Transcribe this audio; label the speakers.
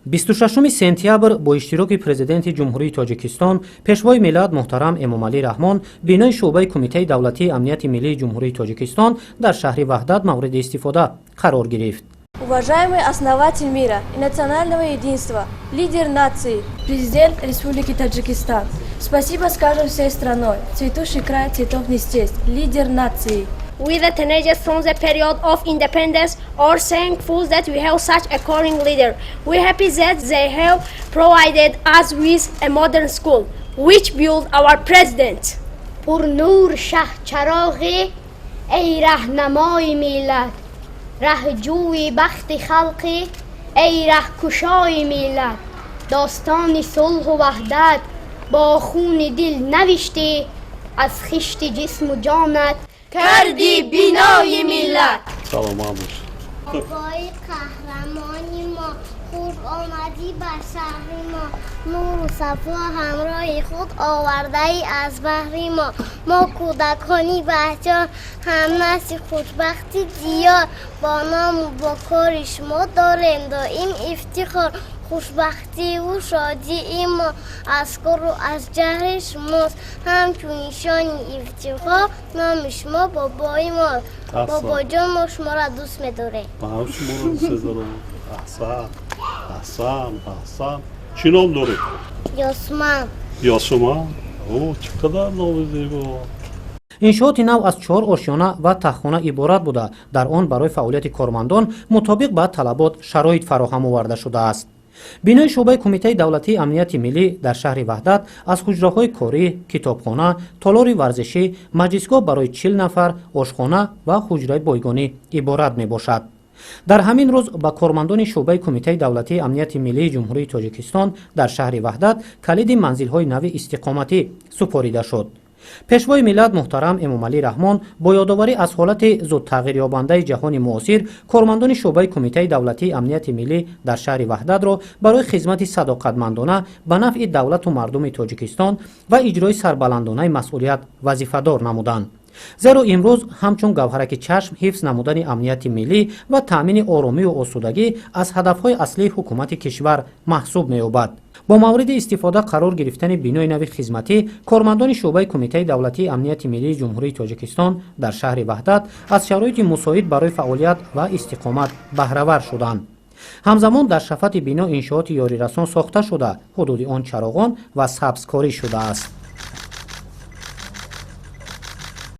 Speaker 1: 26 сентябр бо иштироки президенти ҷумҳурии Тоҷикистон, пешвои миллат муҳтарам Эмомалӣ Раҳмон, бинои шуъбаи Кумитаи давлатии амнияти миллии ҷумҳурии Тоҷикистон дар шаҳри Ваҳдат мавриди истифода қарор гирифт.
Speaker 2: Уважаемый основатель мира и национального единства, лидер нации, президент Республики Таджикистан, спасибо скажем всей страной, цветущий край цветов не счесть, лидер нации.
Speaker 3: We, the teenagers from the period of independence, are thankful that we have such a caring leader. We are happy that they have provided us with a modern school, which built our president.
Speaker 4: پر نور شه چراغی ای رهنمای ملت، رهجوی بخت خلقی ای رهکشای ملت، داستان صلح و وحدت با خون دل نوشتی، از خشت جسم و جانت کردی بینای ملت.
Speaker 5: سلام باش.
Speaker 6: آقای قهرمانی ما، خوش آمدی به شهر ما، نور و صفا همراه خود آورده ای از بحر ما کودکانی بچه هم نسل خوشبختی زیاد، با نام و با کار شما داریم دائم افتخار، خوشبختی و شادی ما از کار و از جهر شماست، همچون نشانی افتخار نام شما بابای ما. بابا جان ما شما را دوست می‌داریم.
Speaker 5: ما هم شما را دوست دارم. احسن. چی نام داری؟
Speaker 6: یاسمان.
Speaker 5: یاسمان؟ اوه چقدر نام زیبا.
Speaker 1: иншооти нав аз 4 ошёна ва таххона иборат буда, дар он барои фаъолияти кормандон мутобиқ ба талабот шароит фароҳам оварда шудааст. бинои шуъбаи Кумитаи давлатии амнияти миллӣ дар шаҳри Ваҳдат аз ҳуҷраҳои корӣ, китобхона, толори варзишӣ, маҷлисгоҳ барои 40 нафар, ошхона ва ҳуҷраи бойгонӣ иборат мебошад. дар ҳамин рӯз ба кормандони шуъбаи Кумитаи давлатии амнияти миллии ҷумҳурии Тоҷикистон дар шаҳри Ваҳдат калиди манзилҳои нави истиқоматӣ супорида шуд. пешвои миллат муҳтарам Эмомалӣ Раҳмон бо ёдоварӣ аз ҳолати зудтағйирёбандаи ҷаҳони муосир, кормандони шуъбаи Кумитаи давлатии амнияти миллӣ дар шаҳри Ваҳдатро барои хизмати садоқатмандона ба нафъи давлату мардуми Тоҷикистон ва иҷрои сарбаландонаи масъулият вазифадор намуданд. зеро имрӯз ҳамчун гавҳараки чашм ҳифз намудани амнияти миллӣ ва таъмини оромию осудагӣ аз ҳадафҳои аслии ҳукумати кишвар маҳсуб меёбад. бо мавриди истифода қарор гирифтани бинои нави хизматӣ, кормандони шуъбаи Кумитаи давлатии амнияти миллии ҷумҳурии Тоҷикистон дар шаҳри Ваҳдат аз шароити мусоид барои фаъолият ва истиқомат баҳравар шуданд. ҳамзамон дар шафати бино иншооти ёрирасон сохта шуда, ҳудуди он чароғон ва сабзкорӣ шудааст.